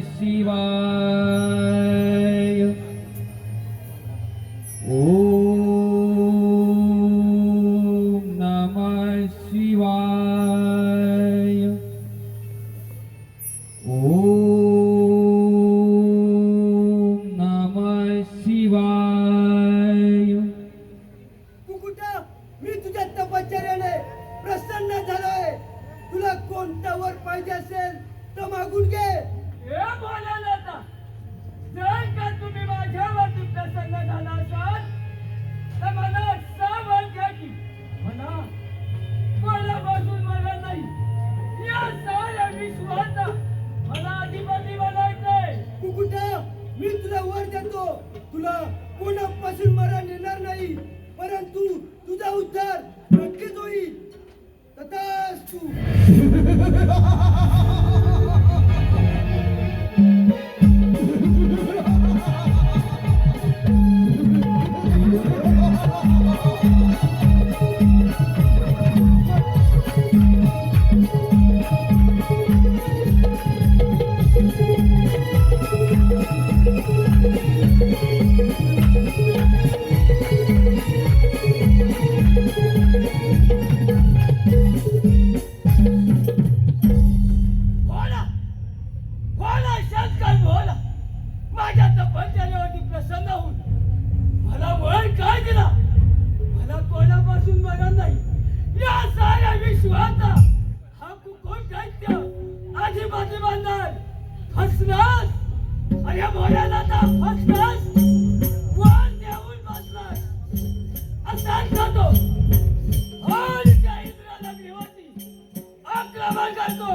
शिवाय. ओम नमः शिवाय. ओम नमः शिवाय. कुकुटा, मी तुझ्या तपश्चर्याने प्रसन्न झालोय. तुला कोणता वर पाहिजे असेल तर मागून घे. हे बोलायला आता जर का तुम्ही माझ्यावरती प्रसन्न झाला असाल तर मला सावध घ्या की म्हणा कोणापासून मला नाही या साऱ्या विश्वाचा मला अधिपती बनायचंय. कुकुटा, मी तुला वर देतो. तुला कोणापासून मरण येणार नाही, परंतु तुझा उद्धार नक्कीच होईल. तथास्तु. बोला बोला शंकर बोला. माझ्या तपश्चर्यावरती प्रसन्न होऊन मला वळ काय दिला. मला कोणापासून मरण नाही या साऱ्या विश्वाचा हा कुकोट दैत्य आधीबाजी बांधणार फसलास. अरे बोलायला तर फसलास वर देऊन बसलास असाच जातो आणि त्या इंद्राला भीवती आक्रमण करतो.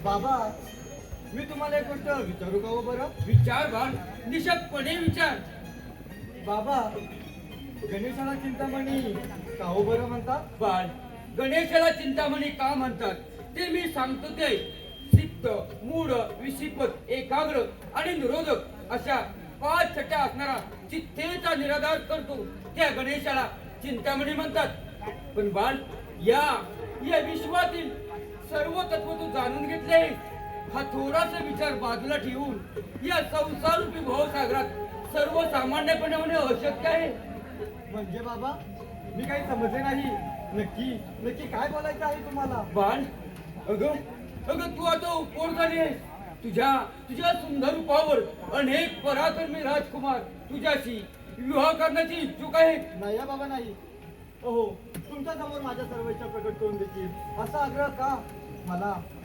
बाबा, मी तुम्हाला एक गोष्ट विचारू का हो बरं? विचार बाळ निशकपणे विचार. बाबा, गणेशाला चिंतामणी का हो बरं म्हणतात? बाळ गणेशाला चिंतामणी का म्हणतात ते मी सांगतो. ते सिद्ध मूढ विशिपत एकाग्र आणि निरोधक अशा 5 छटा असणारा चित्तेचा निराधार करतो त्या गणेशाला चिंतामणी म्हणतात. पण बाळ या विश्वातील सर्व तत्व तू जाणून घेतले. हा थोडासा विचार बाजूला ठेवून या संसारूपी भवसागरात सर्वसामान्यपणे होणे अशक्य आहे. म्हणजे बाबा, मी काही समजले नाही. नक्की काय बोलायचं आहे तुम्हाला? बाळ अगं तू आता उपोर झाली आहेस. तुझ्या सुंदर रूपावर अनेक पराक्रमी राजकुमार तुझ्याशी विवाह करण्याची इच्छुक आहेत. नाही बाबा, नाही. हो, तुमच्या समोर माझ्या सर्व इच्छा प्रकट करून देतील असा आग्रह का?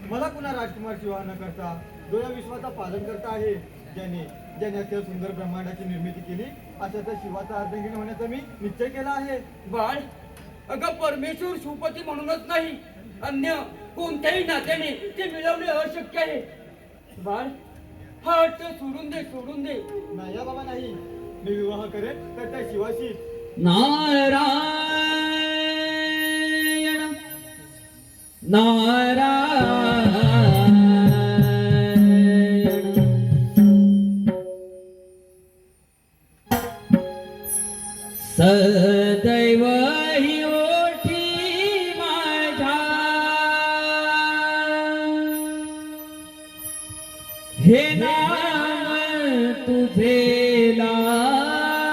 मला कुणा राजकुमार विवाह न करता जो या विश्वाचा पालन करता आहे, ज्याने अख्या सुंदर ब्रह्मांडाची निर्मिती केली, अशा त्या शिवाचा अर्धांगिनी होण्याचा मी निश्चय केला आहे. बाळ अगं परमेश्वर शिवपती म्हणूनच नाही, अन्य कोणत्याही नात्याने ते मिळवणे अशक्य आहे. बाळ हा हट्ट सोडून दे. नाही बाबा, नाही. मी विवाह करेन तर त्या शिवाशी. नारायण नारायण सदैव ही ओठी माझ्या हे नाम तुझे लाभते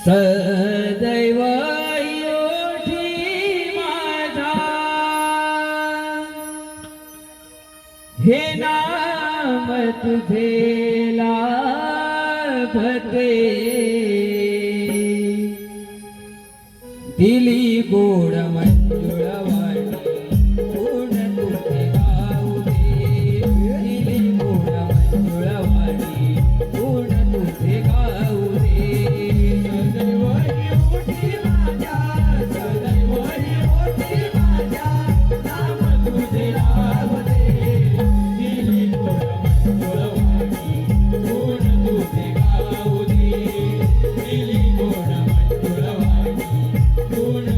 सदैव ही ओठी माझ्या हे नाम तुझे लाभते दिली गोड मंजुळवाणी पूर्ण तुझे गाऊ दे दिली गोड मंजुळवाणी पूर्ण तुझे गाऊ दे सदैव ही ओठी माझ्या सदैव ही ओठी माझ्या नाम तुझे लाभते दिली गोड मंजुळवाणी पूर्ण तुझे गाऊ दे दिली गोड मंजुळवाणी पूर्ण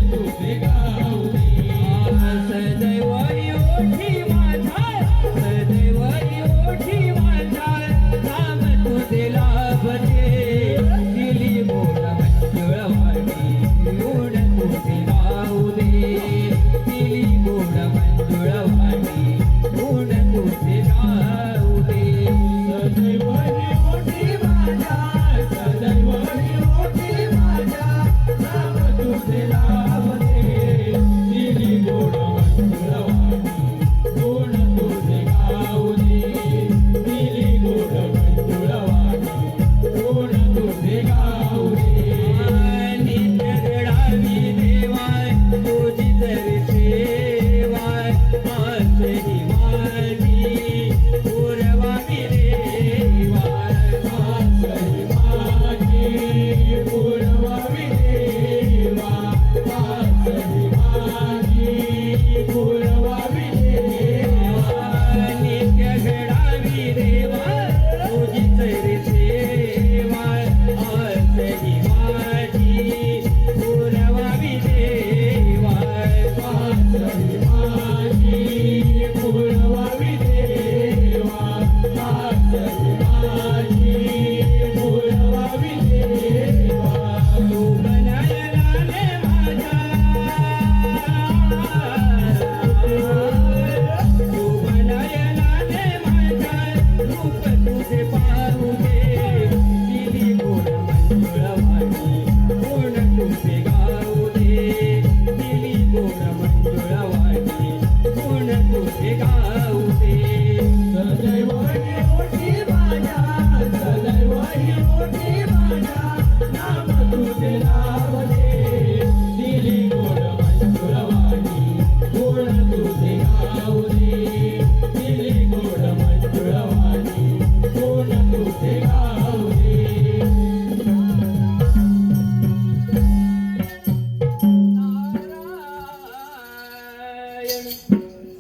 नारायण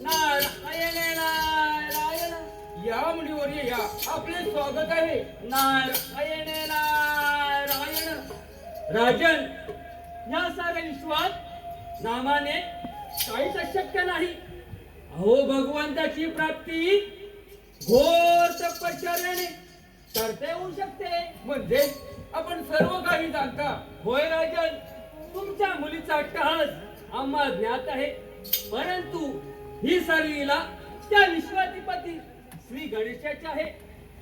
नारायण नारायण. या मुनीवर या, आपले स्वागत आहे. नारायण नारायण. राजन, या साऱ्या विश्वात नामाने काहीच अशक्य नाही. अहो, भगवंताची प्राप्ती घोर तपश्चर्याने करता येऊ शकते. म्हणजे आपण सर्व काही जाणता. होय राजन, तुमच्या मुलीचा अट्टहास आम्हाला ज्ञात आहे, परंतु ही सारी लीला त्या विश्वाधिपती श्री गणेशाची आहे.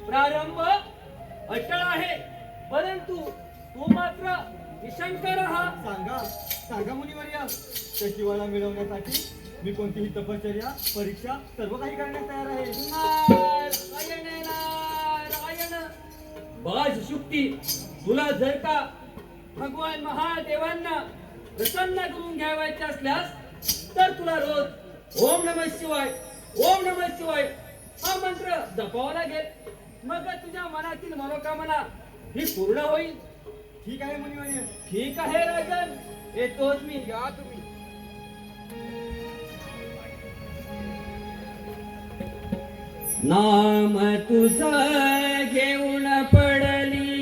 प्रारंभ अटळ आहे, परंतु तू मात्र निशंक राहा. सांगा मुनिवर्या, त्या शिवाला मिळवण्यासाठी मी कोणतीही तपश्चर्या, परीक्षा सर्व काही करण्यास तयार आहे. नारायण नारायण. बाज शुक्ती तुला जर का भगवान महादेवांना प्रसन्न करून घ्यावायचे असल्यास तर तुला रोज ओम नमः शिवाय, ओम नमः शिवाय हा मंत्र जपावा लागेल. मग तुझ्या मनातील मनोकामना ही पूर्ण होईल. ठीक आहे मुनिवर्य. ठीक आहे राजन, येतोच मी. या तुम्ही. नाम तुझं घेऊन पडली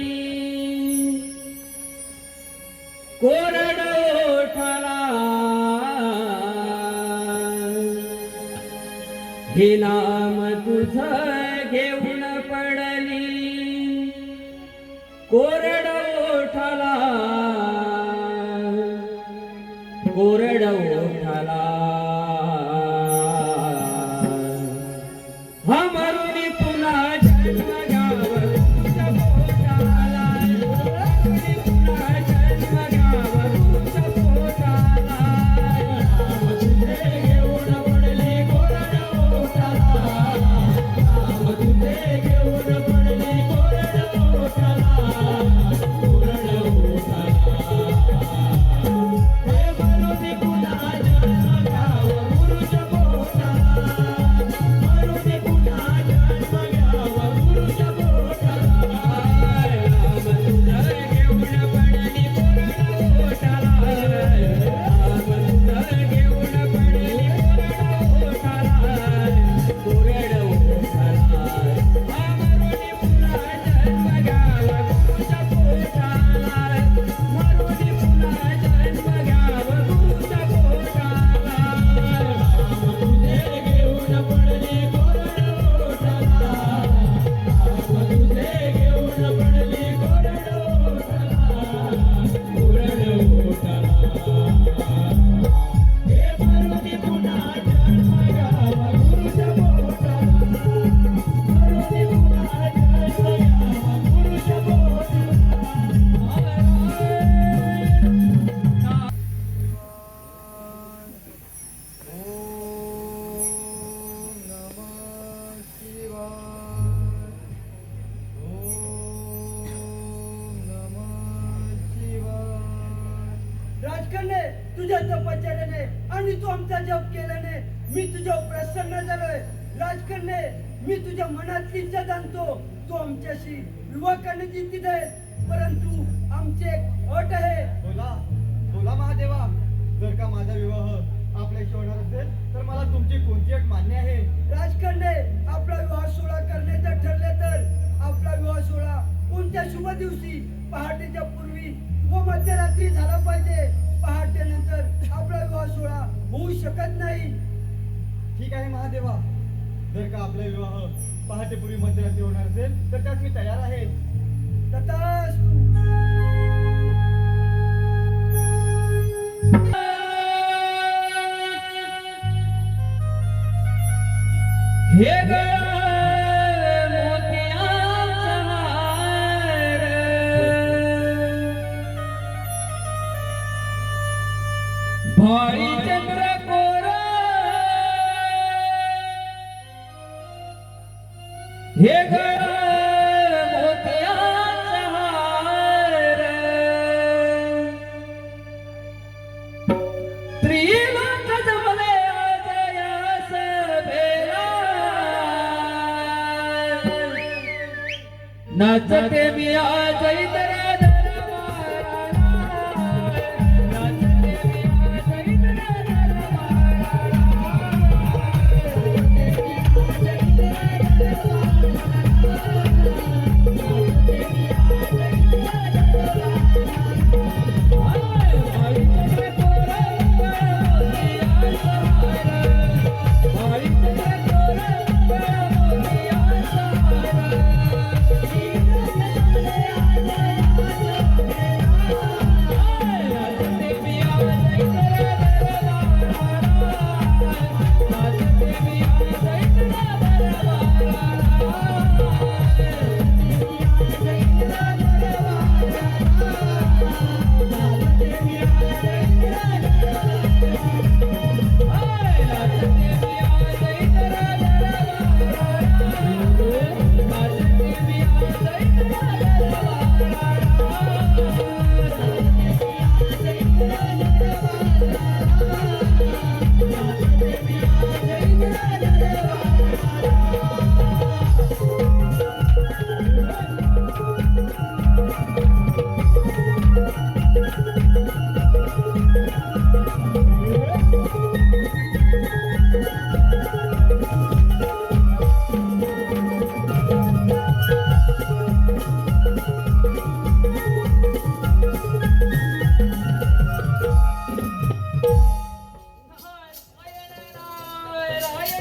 कोरड ओठाला, हे नाम तुझं घेऊन पडली कोरड ओठाला, कोरड ओठाला. हमरुनी पुन्हा जन्म घ्यावं तुझ्या पोटाला, हमरुनी पुन्हा जन्म घ्यावं तुझ्या पोटाला. नाम तुझे घेऊन पडली कोरड ओठाला, नाम तुझे घेऊन पडली कोरड ओठाला, कोरड ओठाला. हे हमरुनी पुन्हा जन्म घ्यावं गुरुच्या पोटाला, हमरुनी पुन्हा जन्म घ्यावं गुरुच्या पोटाला. नाम तुझं घेऊन पडली कोरड ओठाला, नाम तुझं घेऊन पडली कोरड ओठाला, कोरड ओठाला. हमरुनी पुन्हा जन्म घ्यावं गुरुच्या पोटाला, हमरुनी पुन्हा जन्म घ्यावं गुरुच्या पोटाला. नाम तुझे घेऊन पडली कोरड ओठाला, नाम तुझे घेऊन पडली कोरड ओठाला, कोरड ओठाला. हे हमरुनी पुन्हा जन्म घ्यावं गुरुच्या पोटाला, हमरुनी पुन्हा जन्म घ्यावं गुरुच्या पोटाला. ओम नमः शिवाय. ओम नमः शिवाय. राजकन्ये, तुझ्या तपश्चर्याने आणि तू आमचा जप केल्याने मी तुझ्यावर प्रसन्न झालोय. राजकन्ये, मी तुझ्या मनातली इच्छा जाणतो. तू आमच्याशी विवाह करण्याची इच्छित आहे, परंतु आमची एक अट आहे. बोला महादेवा. जर का माझा विवाह आपल्याशी होणार असेल तर मला तुमची कोणती अट मान्य आहे? राजकन्ये, आपला विवाह सोहळा करण्याचं ठरले तर आपला विवाह सोहळा कोणत्या शुभ दिवशी पहाटेच्या पूर्वी व मध्यरात्री झाला पाहिजे. पहाटेनंतर आपला विवाह सोहळा होऊ शकत नाही. ठीक आहे महादेवा. जर का आपला विवाह पहाटेपूर्वी मध्यरात्री होणार असेल तर त्यात मी तयार आहे. तथास्तु. हे गळा मोत्याचा हार, भाळी चंद्रकोर, हे गळा मोत्याचा हार, त्रिलोक जमले आज या सभेला. नाचते मी आज इतरा दरबाराला, नाचते मी आज इतरा दरबाराला.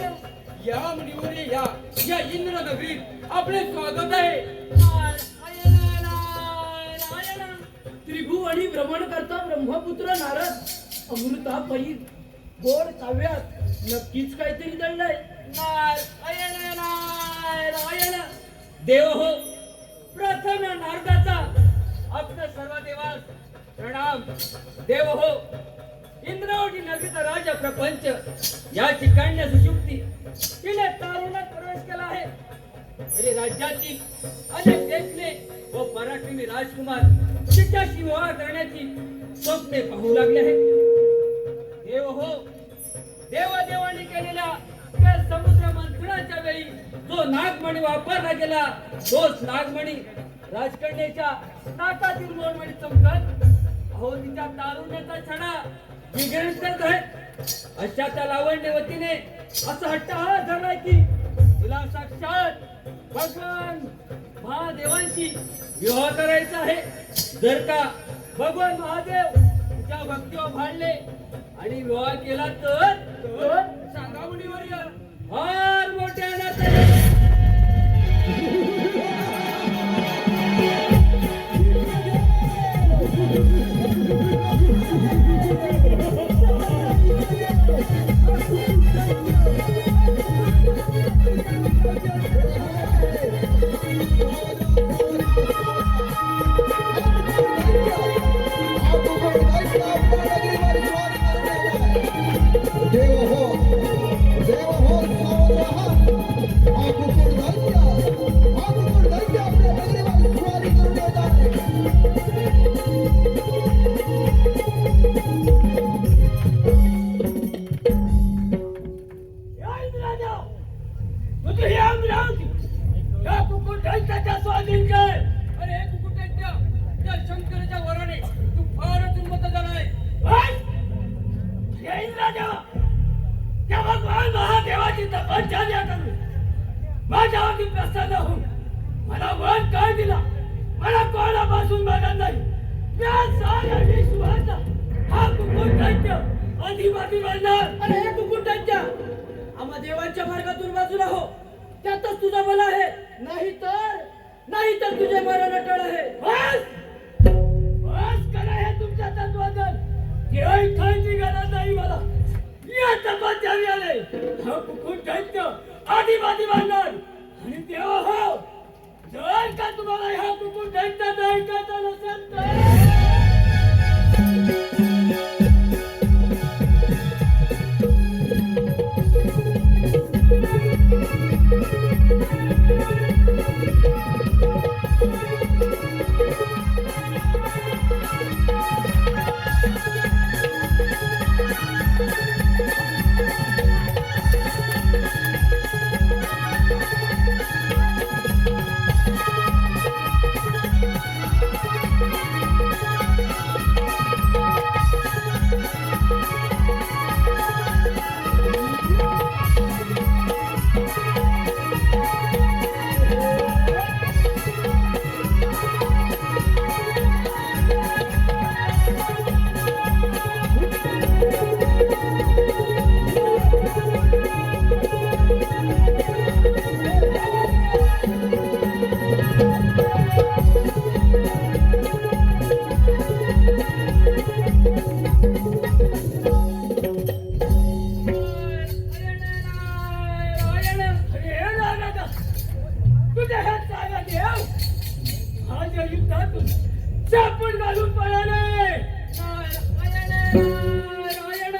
रायण या मुनिवरे या इंद्र नगरीत आपले स्वागत आहे. रायण त्रिभुवनी भ्रमण करता ब्रह्मपुत्र नारद अमृतापरी गोड काव्यात नक्कीच काहीतरी दडलंय. रायण देव हो, प्रथम नारदाचा आपल्या सर्व देवास प्रणाम. देव हो, इंद्रावती नगरीचा राजा प्रपंच या ठिकाणच्या सुशुक्ती तिने तारुण्यात प्रवेश केला आहे. अरे राज्यातील अनेक देखणे व पराक्रमी राजकुमार तिच्याशी विवाह करण्याची स्वप्ने पाहू लागले आहेत. देव हो, देवाने केलेल्या त्या समुद्र मंथनाच्या वेळी जो नागमणी वापरला गेला तोच नागमणी राजकन्येच्या नाकातील मोरमणी चमकत अहो तिच्या तारुण्याचा छडा विघ्न करत आहे. अशा त्या लावण्यवतीने असं हट्टहास धरलाय की तिला साक्षात भगवान महादेवांशी विवाह करायचा आहे. जर का भगवान महादेव तिच्या भक्तीवर भाळले आणि विवाह केला तर सांगा मुनिवर्य. फार मोठ्या स्वाधीन कर. अरे कुकुटांच्या त्या शंकराच्या वराने तू फारच उन्मत्त झालाय. राजा त्या भगवान महादेवाची तपश्चर्या करून माझ्यावरती प्रसन्न होऊन मला वर काय दिला. मला कोणापासून बघत नाही. त्या साऱ्या विश्वाचा हा कुकुटांच्या अधिपती बनणार. अरे हे कुकुटांच्या आम्हा देवांच्या मार्गातून बाजूला हो, त्यातच तुझा भला आहे. नाही तर तुझे मरण अटळ आहे. बस करा हे तुमच्या तत्वाचं. केवळ खायची गरज नाही मला. या तपश्चर्याने हा कुकुटांच्या अधिपती बनणार. आणि देव हो, जर का तुम्हाला ह्या कुकुटांच्या ऐकायचं नसेल तर सापड घालून पळाले. रायण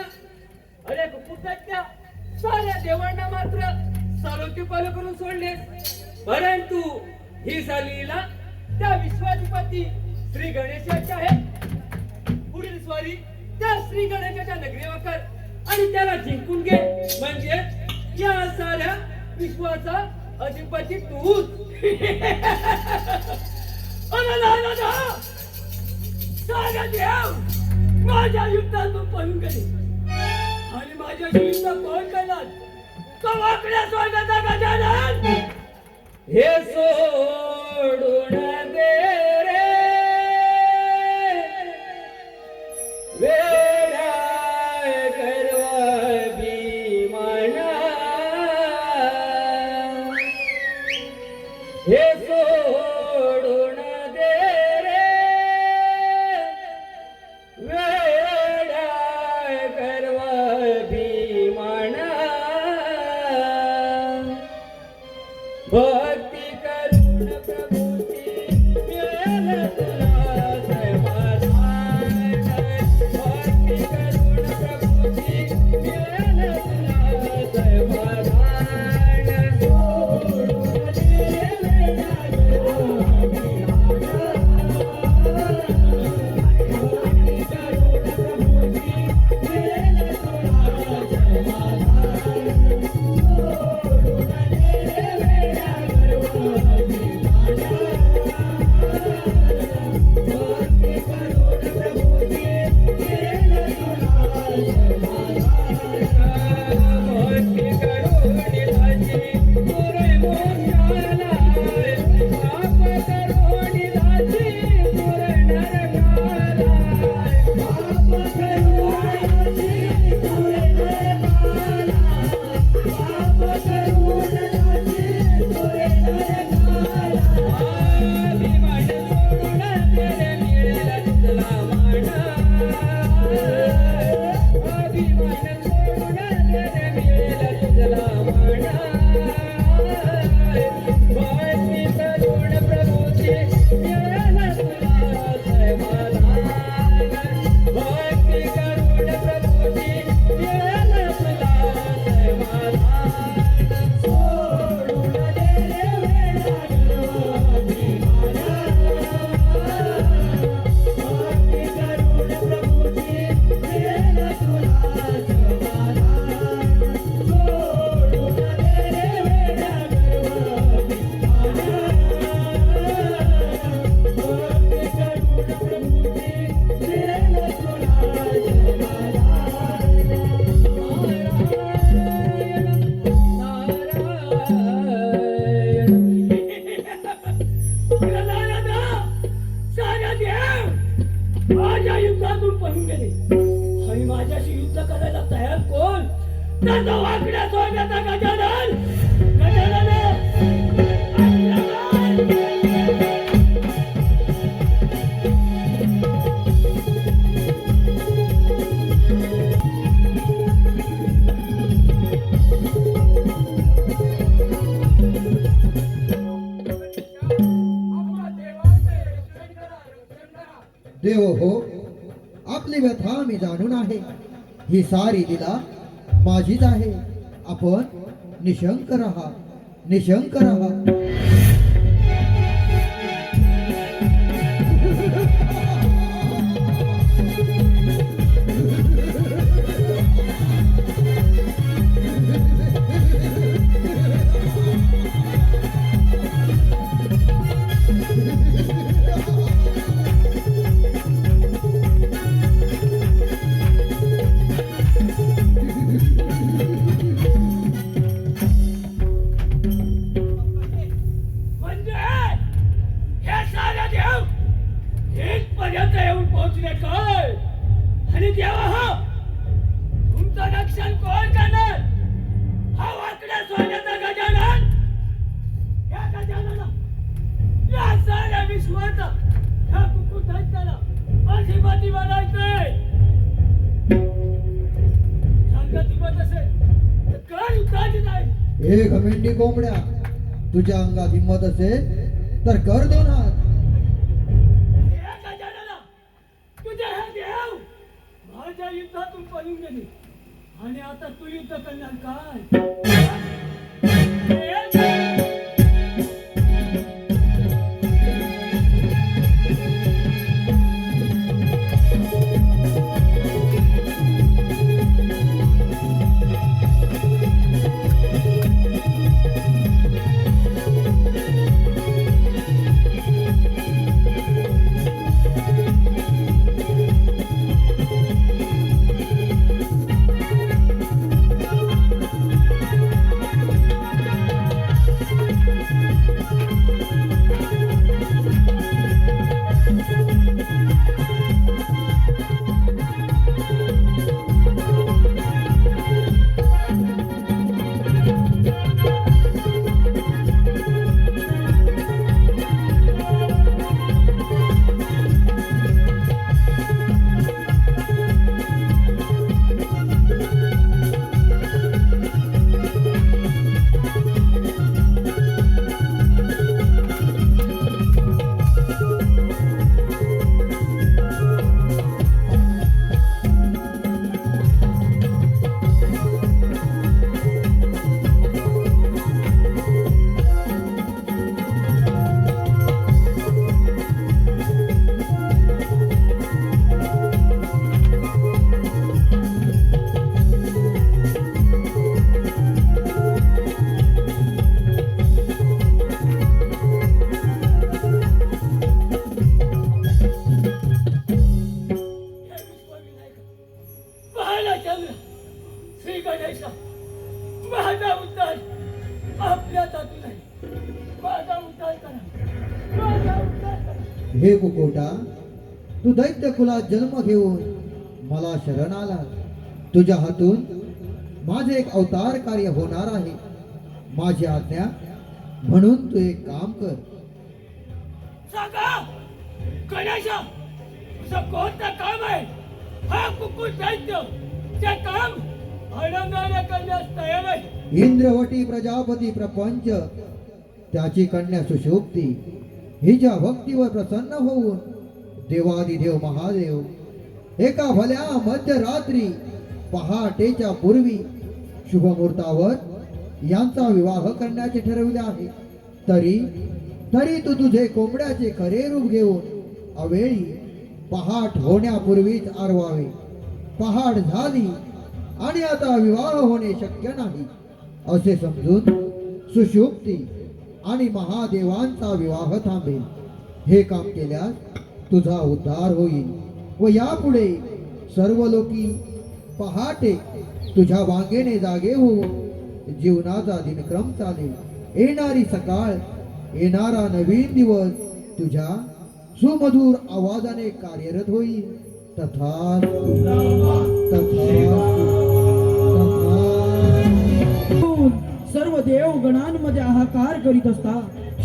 अरे कुकुटांच्या साऱ्या देवांना मात्र सालोकी पाल करून सोडले. परंतु ही लीला त्या विश्वाधिपती श्री गणेशाची आहे. पुढील स्वारी त्या श्री गणेशाच्या नगरीवर कर आणि त्याला जिंकून घे. म्हणजे या साऱ्या विश्वाचा अधिपती तूच. माझ्या युद्धातून पळून गेले आणि माझ्या युद्ध कोण करणार. तो वाकड्या स्वर्गाचा गजानन. हे सोडून दे रे वेड्या गर्व भीमना. त्याचा वाकड्या सोन्याचा गजानन गजानन देव हो, आपली व्यथा मी जाणून आहे. ही सारी दिला माझीच आहे. आपण निशंक राहा, निशंक राहा. म्हणजे हे सारे देव इथपर्यंत येऊन पोहोचले काय? आणि देवा हा तुमचं रक्षण कोण करणार? हा वाकड्या सोन्याचा गजानन. या गजानना या साऱ्या विश्वाचा ह्या कुकुटांच्याला अधिपती बनायचंय. संगतीपत असेल तर काय युद्धाची नाही. हे घमेंडी कोंबड्या, तुझ्या अंगात हिंमत असेल तर कर दोन हात. हे गजानना, तुझे हे देव माझ्या युद्धातून पळून गेले आणि आता तू युद्ध करणार काय? श्री गणेशा, माझा उद्धार आपल्या हातून आहे. माझा उद्धार करा, माझा उद्धार करा. हे कुकोटा, तू दैत्य कुलात जन्म घेऊन मला शरण आला. तुझ्या हातून माझे एक अवतार कार्य होणार आहे. माझी आज्ञा म्हणून तू एक काम कर. सांगा गणेशा, असं कोणतं काम आहे? हा कुकुट दैत्य ते काम आनंदाने करण्यास तयार आहे. इंद्रवटी प्रजापती प्रपंच त्याची कन्या सुशोभती हिच्या भक्तीवर प्रसन्न होऊन देवादिदेव महादेव एका भल्या मध्यरात्री पहाटेच्या पूर्वी शुभमुहूर्तावर यांचा विवाह करण्याचे ठरविले आहे. तरी तरी तू तुझे कोंबड्याचे खरे रूप घेऊन अवेळी पहाट होण्यापूर्वीच आरवावे. पहाट झाली आणि आता विवाह होणे शक्य नाही असे समजून सुषुप्ती आणि महादेवांचा विवाह थांबेल. हे काम केल्यास तुझा उद्धार होईल व यापुढे सर्व लोकी पहाटे तुझ्या वांगेने जागे होऊन जीवनाचा दिनक्रम चालेल. येणारी सकाळ, येणारा नवीन दिवस तुझ्या सुमधुर आवाजाने कार्यरत होईल. तथास्तु, तथास्तु, तथास्तु. देवगणांमध्ये हाहाकार करीत असता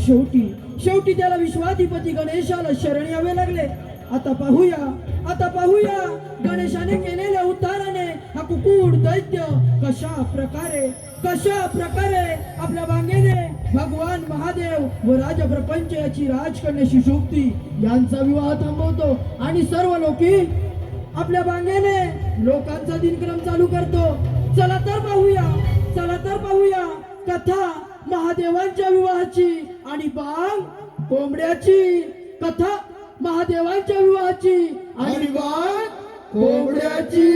शेवटी त्याला विश्वाधिपती गणेशाला शरण यावे लागले. आता पाहूया गणेशाने केलेल्या उद्धाराने हा कुकुड दैत्य कशा प्रकारे आपल्या बांगेने भगवान महादेव व राज प्रपंच याची राजकन्या शिशुक्ती यांचा विवाह थांबवतो आणि सर्व लोकी आपल्या बांगेने लोकांचा दिनक्रम चालू करतो. चला तर पाहूया कथा महादेवांच्या विवाहाची आणि बांग कोंबड्याची. कथा महादेवांच्या विवाहाची आणि बांग कोंबड्याची.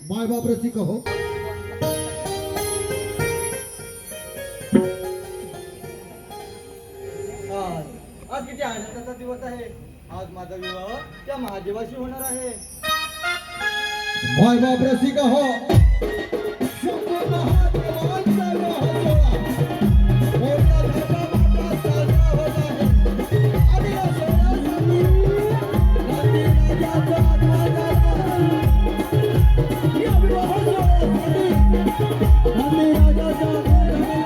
माय बाप रसिक हो, आज किती आनंदाचा दिवस आहे. आज माझा विवाह त्या महादेवाशी होणार आहे. माय बाप रसिक हो, शंभू महादेवांचा विवाह सोहळा मोठ्या धर्मामाता साजरा होत आहे. आणि या सोहळ्यासाठी नंदीराजाचा आगमन झाला. या विवाह सोहळ्यासाठी नंदीराजाचा आगमन झाला.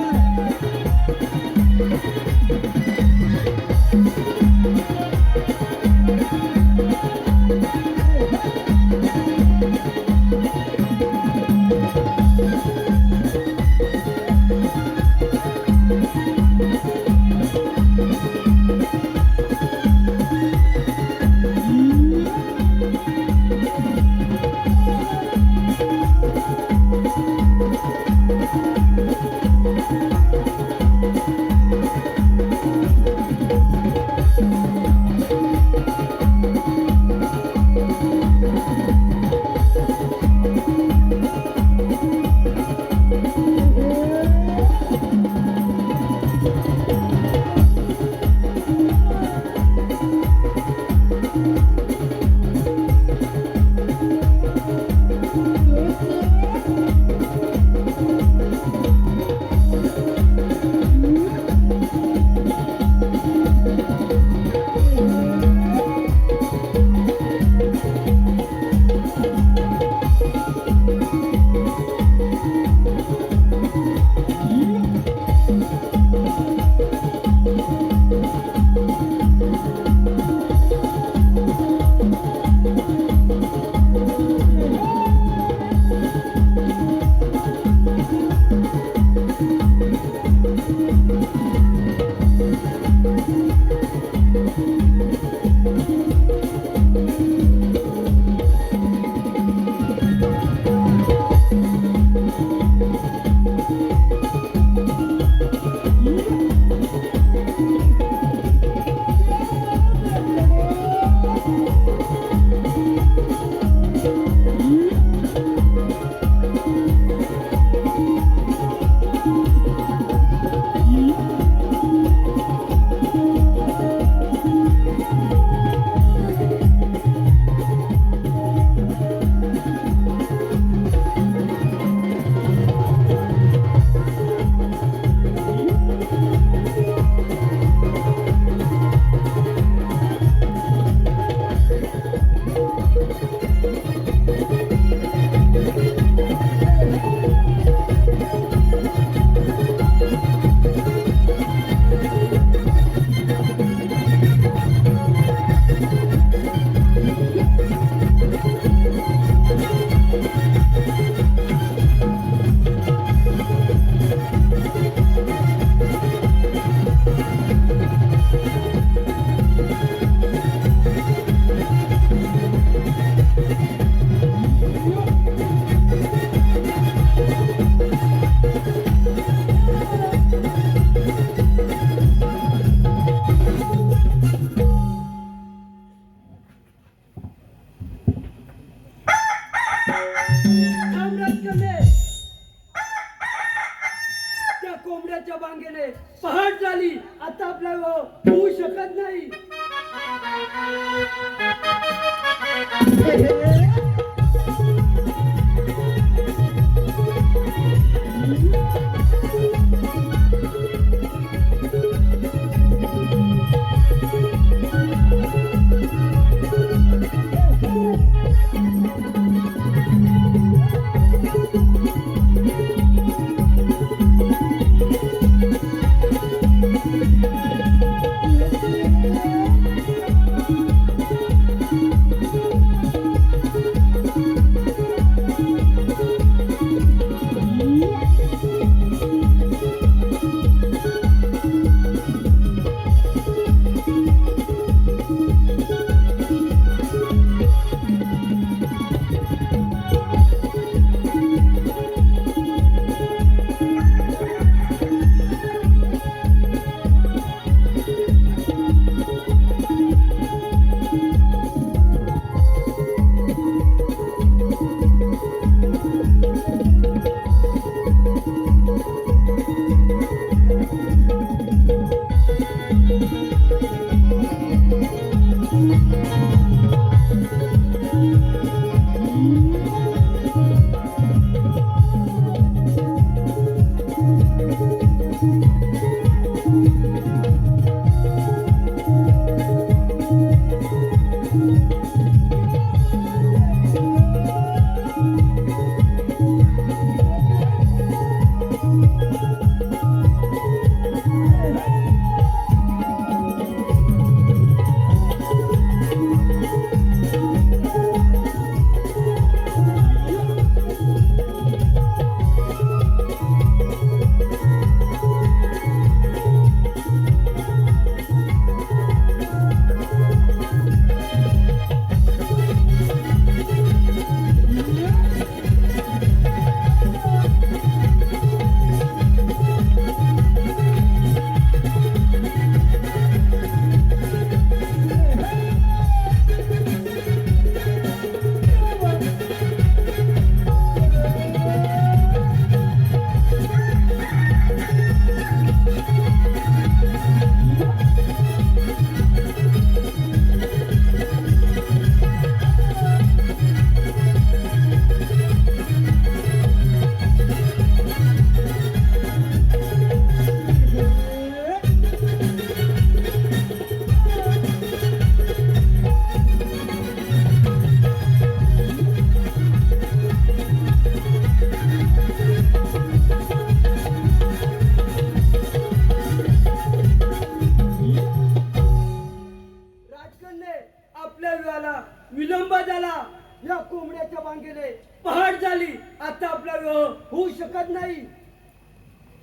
कोंबड्याच्या बांगेने पहाट झाली. आता आपला होऊ शकत नाही.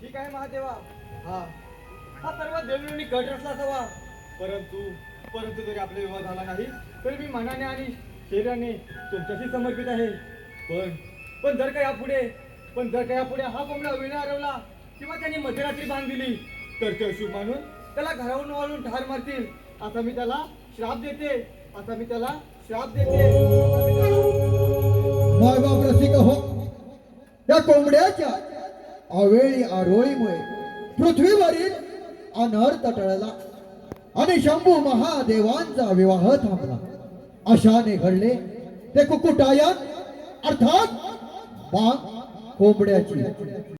ठीक आहे महादेवा, हा हा सर्व देवळी गट रचला असावा, परंतु परंतु जरी आपला विवाह झाला नाही तरी मी मनाने आणि शरीराने तुमच्याशी समर्पित आहे. पण जर का यापुढे हा कोंबडा विना हरवला किंवा त्याने मध्यरात्री बांध दिली तर ते अशुभ मानून त्याला घरावरून वाळून ठार मारतील असा मी त्याला श्राप देते. मायबाप रसिक हो, या कोंबड्याच्या अवेळी आरोळीमुळे पृथ्वीवरील अनर्थ टळला आणि शंभू महादेवांचा विवाह थांबला. अशाने घडले ते कुकुटायन अर्थात बांग कोंबड्याची